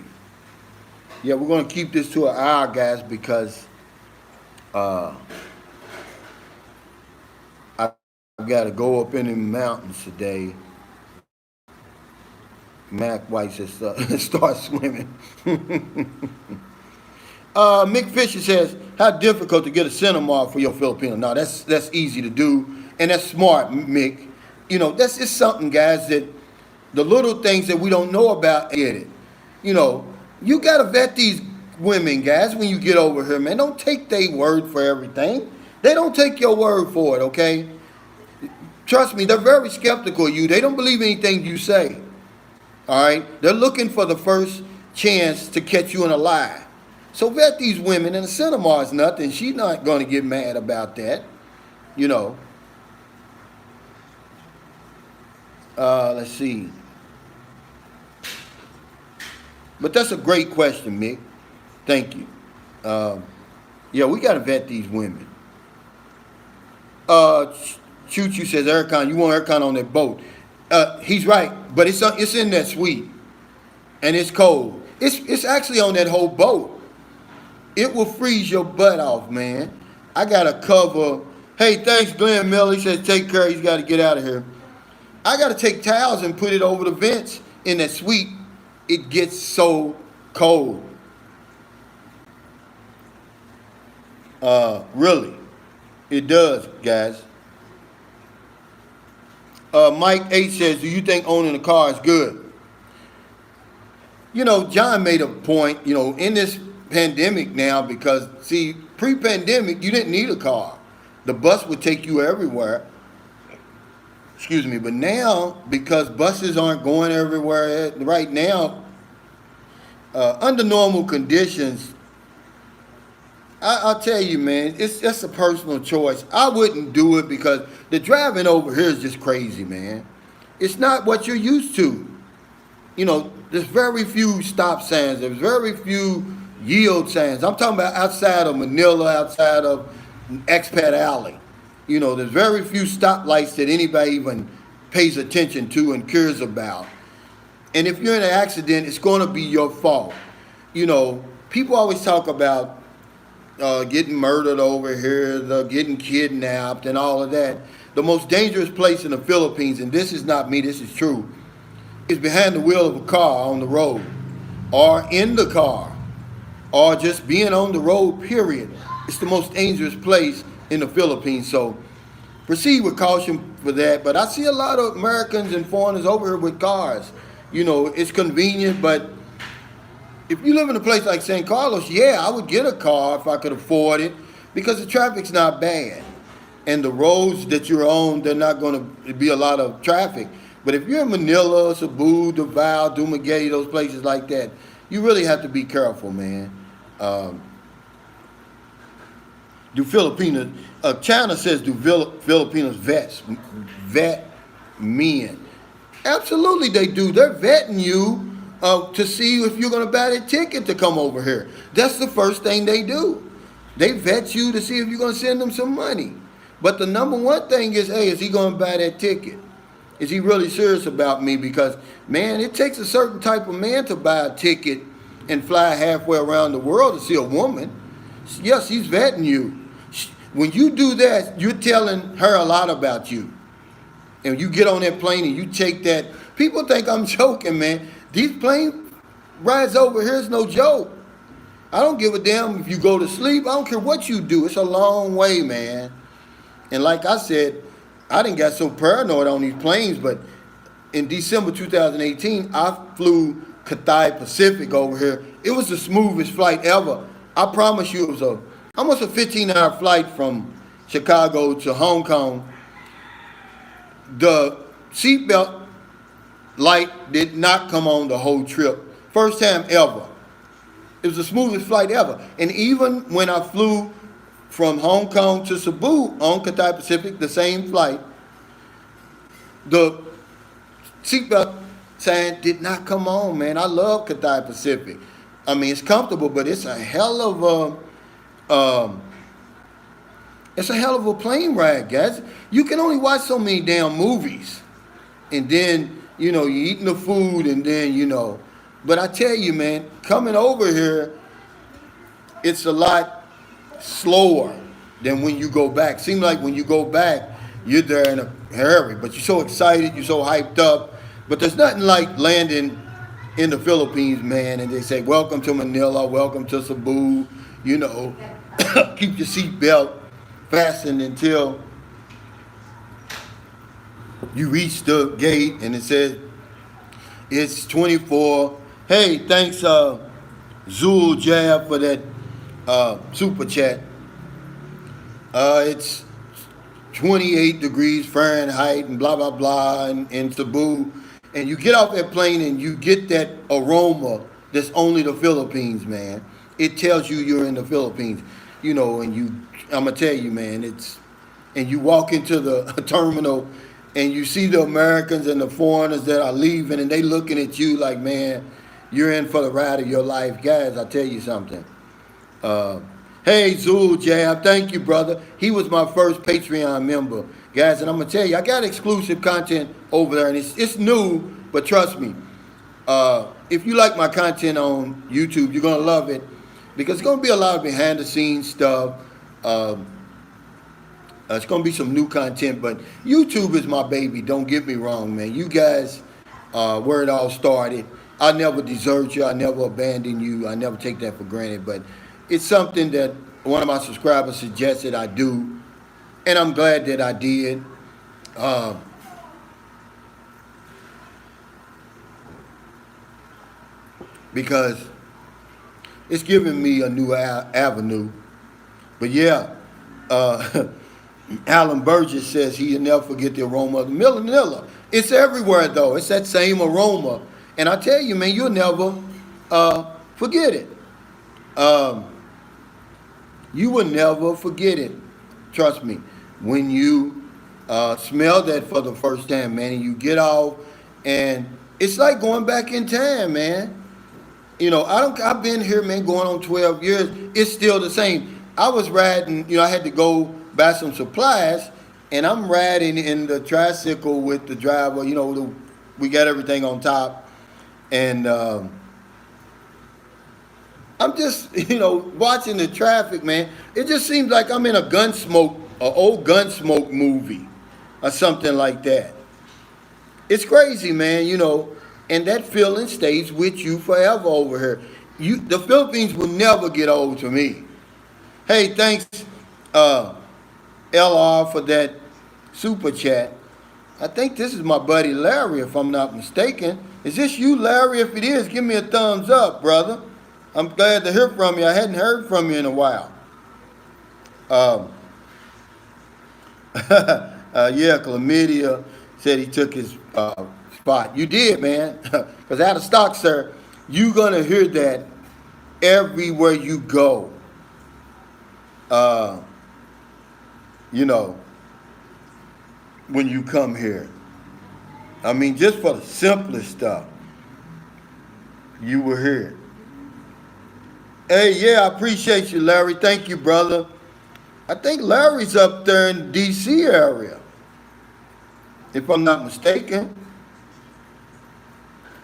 Yeah, we're gonna keep this to an hour, guys, because I've got to go up in the mountains today. Mac White says start swimming. Mick Fisher says, how difficult to get a cinema for your Filipino? No, that's easy to do, and that's smart, Mick. That's just something, guys, that the little things that we don't know about, get it. You got to vet these women, guys, when you get over here, man. Don't take their word for everything. They don't take your word for it, okay? Trust me, they're very skeptical of you. They don't believe anything you say. All right? They're looking for the first chance to catch you in a lie. So vet these women, and the cinema is nothing. She's not going to get mad about that. Let's see. But that's a great question, Mick. Thank you. Yeah, we got to vet these women. Choo Choo says, Ericon, you want Ericon on that boat. He's right, but it's in that suite, and it's cold. It's actually on that whole boat. It will freeze your butt off, man. I got to cover. Hey, thanks, Glenn Miller. He says, take care. He's got to get out of here. I got to take towels and put it over the vents in that suite. It gets so cold. Really. It does, guys. Mike H says, do you think owning a car is good? John made a point, in this pandemic now, because, see, pre-pandemic, you didn't need a car. The bus would take you everywhere. Excuse me. But now, because buses aren't going everywhere right now, under normal conditions, I'll tell you, man, it's just a personal choice. I wouldn't do it because the driving over here is just crazy, man. It's not what you're used to. There's very few stop signs. There's very few yield signs. I'm talking about outside of Manila, outside of Expat Alley. There's very few stoplights that anybody even pays attention to and cares about. And if you're in an accident, it's going to be your fault. People always talk about getting murdered over here, getting kidnapped and all of that. The most dangerous place in the Philippines, and this is not me, this is true, is behind the wheel of a car on the road, or in the car, or just being on the road, period. It's the most dangerous place in the Philippines. So proceed with caution for that. But I see a lot of Americans and foreigners over here with cars. It's convenient, but if you live in a place like San Carlos, yeah, I would get a car if I could afford it, because the traffic's not bad. And the roads that you're on, they're not going to be a lot of traffic. But if you're in Manila, Cebu, Davao, Dumaguete, those places like that, you really have to be careful, man. Do Filipinos, China says, do Filipinos vet men? Absolutely they do. They're vetting you to see if you're going to buy that ticket to come over here. That's the first thing they do. They vet you to see if you're going to send them some money. But the number one thing is, hey, is he going to buy that ticket? Is he really serious about me? Because, man, it takes a certain type of man to buy a ticket and fly halfway around the world to see a woman. Yes, he's vetting you. When you do that, you're telling her a lot about you. And you get on that plane and you take that. People think I'm joking, man. These plane rides over here is no joke. I don't give a damn if you go to sleep. I don't care what you do. It's a long way, man. And like I said, I didn't got so paranoid on these planes, but in December 2018, I flew Cathay Pacific over here. It was the smoothest flight ever. I promise you, it was almost a 15-hour flight from Chicago to Hong Kong. The Seatbelt light did not come on the whole trip. First time ever. It was the smoothest flight ever. And even when I flew from Hong Kong to Cebu on Cathay Pacific, the same flight, the seatbelt sign did not come on, man. I love Cathay Pacific. I mean, it's comfortable, but it's a hell of a plane ride, guys. You can only watch so many damn movies, and then you're eating the food, and then. But I tell you, man, coming over here, it's a lot slower than when you go back. Seems like when you go back, you're there in a hurry, but you're so excited, you're so hyped up. But there's nothing like landing in the Philippines, man, and they say, welcome to Manila, welcome to Cebu, keep your seatbelt fastened until you reach the gate, and it says, it's 24. Hey, thanks, Zul Jab, for that super chat. It's 28 degrees Fahrenheit and blah, blah, blah in Cebu. And you get off that plane and you get that aroma that's only the Philippines, man. It tells you you're in the Philippines, and I'm going to tell you, man, and you walk into the terminal and you see the Americans and the foreigners that are leaving, and they looking at you like, man, you're in for the ride of your life. Guys, I'll tell you something. Hey, Zul Jab, thank you, brother. He was my first Patreon member. Guys, and I'm going to tell you, I got exclusive content over there, and it's new, but trust me, if you like my content on YouTube, you're going to love it, because it's going to be a lot of behind-the-scenes stuff. It's going to be some new content, but YouTube is my baby. Don't get me wrong, man. You guys, where it all started. I never desert you. I never abandon you. I never take that for granted. But it's something that one of my subscribers suggested I do, and I'm glad that I did. Because it's giving me a new avenue. But yeah, Alan Burgess says he'll never forget the aroma of the Manila. It's everywhere, though. It's that same aroma. And I tell you, man, you'll never forget it. You will never forget it. Trust me. When you smell that for the first time, man, and you get off, and it's like going back in time, man. I've been here, man, going on 12 years. It's still the same. I was riding, I had to go buy some supplies, and I'm riding in the tricycle with the driver. We got everything on top, and I'm just, watching the traffic, man. It just seems like I'm in an old Gunsmoke movie or something like that. It's crazy, man, and that feeling stays with you forever over here. The Philippines will never get old to me. Hey, thanks, LR, for that super chat. I think this is my buddy Larry, if I'm not mistaken. Is this you, Larry? If it is, give me a thumbs up, brother. I'm glad to hear from you. I hadn't heard from you in a while. Yeah, Chlamydia said he took his spot. You did, man. Because out of stock, sir, you're going to hear that everywhere you go. When you come here. I mean, just for the simplest stuff, you will hear it. Hey, yeah, I appreciate you, Larry. Thank you, brother. I think Larry's up there in the D.C. area, if I'm not mistaken.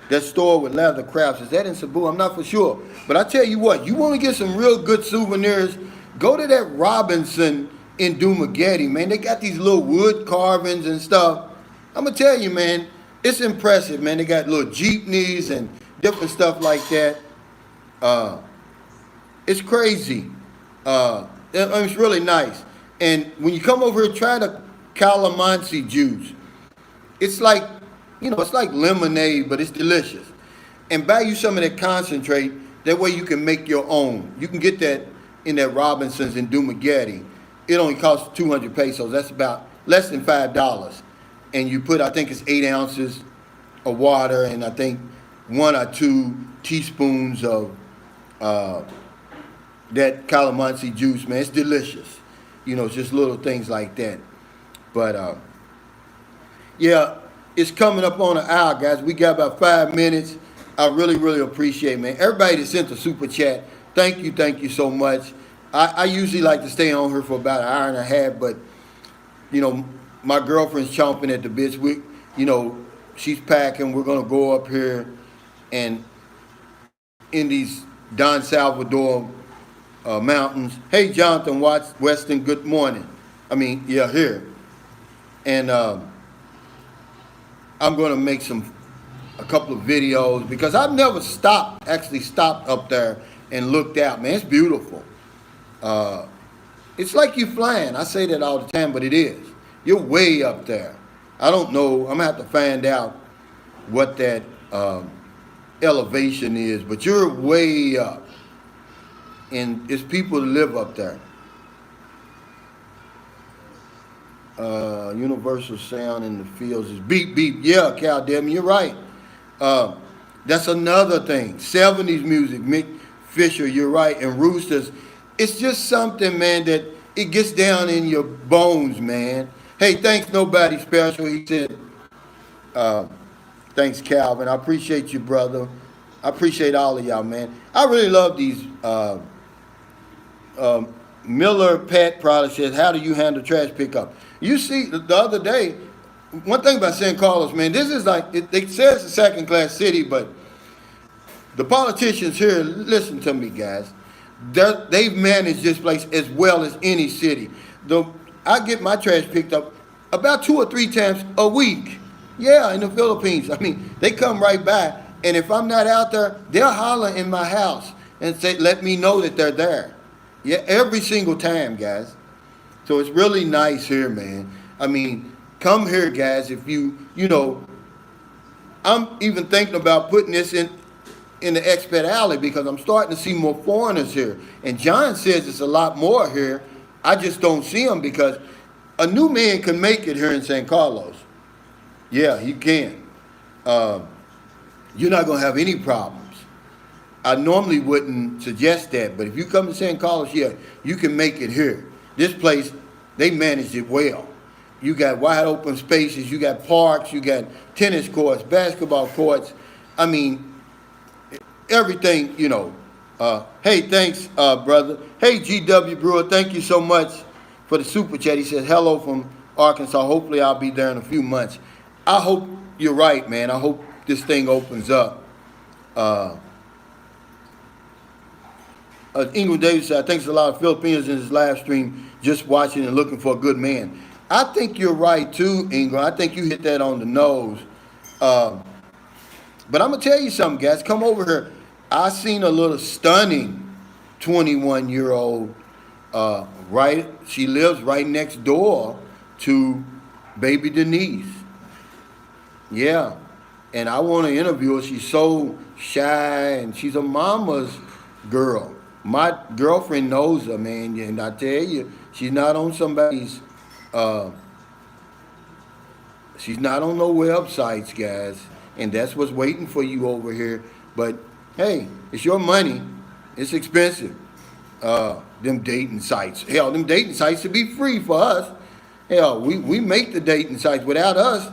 That store with leather crafts, is that in Cebu? I'm not for sure. But I tell you what, you want to get some real good souvenirs, go to that Robinson in Dumaguete, man. They got these little wood carvings and stuff. I'm going to tell you, man, it's impressive, man. They got little jeepneys and different stuff like that. It's crazy. It's really nice. And when you come over here, try the calamansi juice. It's like, it's like lemonade, but it's delicious. And buy you some of that concentrate. That way you can make your own. You can get that in that Robinson's in Dumaguete. It only costs 200 pesos. That's about less than $5. and you put, I think it's 8 ounces of water, and I think 1 or 2 teaspoons of that calamansi juice, man. It's delicious. You know, it's just little things like that. But yeah, it's coming up on an hour, guys. We got about 5 minutes. I really, really appreciate it, man. Everybody that sent the super chat, thank you so much. I usually like to stay on here for about an hour and a half, but you know, my girlfriend's chomping at the bits. You know, she's packing. We're gonna go up here and in these Don Salvador mountains. Hey, Jonathan Weston, good morning. I mean, yeah, here. And I'm gonna make a couple of videos because I've never actually stopped up there and looked out, man. It's beautiful. It's like you flying. I say that all the time, but it is. You're way up there. I don't know. I'm gonna have to find out what that elevation is, but you're way up, and it's people that live up there. Universal sound in the fields is beep beep. Yeah, Cal Devin, you're right. That's another thing. 70s music, Mick Fisher, you're right, and Roosters. It's just something, man, that it gets down in your bones, man. Hey, thanks, nobody special. He said, thanks, Calvin. I appreciate you, brother. I appreciate all of y'all, man. I really love these. Miller Pet Product says, how do you handle trash pickup? You see, the other day, one thing about San Carlos, man, this is like, it says it's a second-class city, but the politicians here, listen to me, guys. They've managed this place as well as any city. I get my trash picked up about 2 or 3 times a week. Yeah, in the Philippines. I mean, they come right by, and if I'm not out there, they'll holler in my house and say, let me know that they're there. Yeah, every single time, guys. So it's really nice here, man. I mean, come here, guys. If you know, I'm even thinking about putting this in the expat alley because I'm starting to see more foreigners here. And John says it's a lot more here. I just don't see them because a new man can make it here in San Carlos. Yeah, he can. You're not going to have any problems. I normally wouldn't suggest that, but if you come to San Carlos, yeah, you can make it here. This place, they managed it well. You got wide open spaces, you got parks, you got tennis courts, basketball courts. I mean, everything, you know. Hey, thanks, brother. Hey, GW Brewer, thank you so much for the super chat. He says, hello from Arkansas. Hopefully I'll be there in a few months. I hope you're right, man. I hope this thing opens up. Ingram Davis said, I think there's a lot of Filipinos in his live stream just watching and looking for a good man. I think you're right too, Ingram. I think you hit that on the nose. But I'm going to tell you something, guys. Come over here. I seen a little stunning 21-year-old, she lives right next door to baby Denise. Yeah. And I want to interview her. She's so shy, and she's a mama's girl. My girlfriend knows her, man, and I tell you, she's not on somebody's, she's not on no websites, guys, and that's what's waiting for you over here. But, hey, it's your money. It's expensive. Them dating sites. Hell, them dating sites should be free for us. Hell, we make the dating sites. Without us,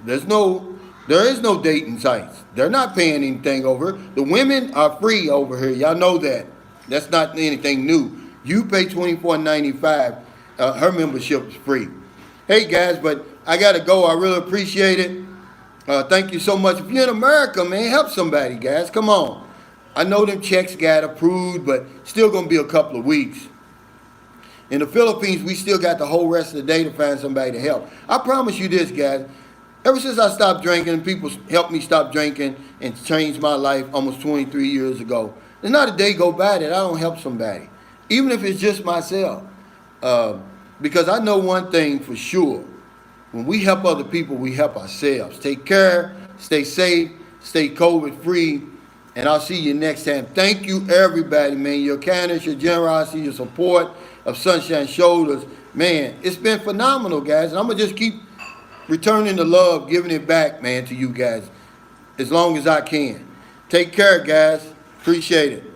there is no dating sites. They're not paying anything over. The women are free over here. Y'all know that. That's not anything new. You pay $24.95. Her membership is free. Hey, guys, but I got to go. I really appreciate it. Thank you so much. If you're in America, man, help somebody, guys. Come on. I know them checks got approved, but still going to be a couple of weeks. In the Philippines, we still got the whole rest of the day to find somebody to help. I promise you this, guys. Ever since I stopped drinking, and people helped me stop drinking and changed my life almost 23 years ago, there's not a day go by that I don't help somebody, even if it's just myself. Because I know one thing for sure. When we help other people, we help ourselves. Take care, stay safe, stay COVID-free, and I'll see you next time. Thank you, everybody, man. Your kindness, your generosity, your support of Sunshine Shoulders. Man, it's been phenomenal, guys. And I'm going to just keep returning the love, giving it back, man, to you guys as long as I can. Take care, guys. Appreciate it.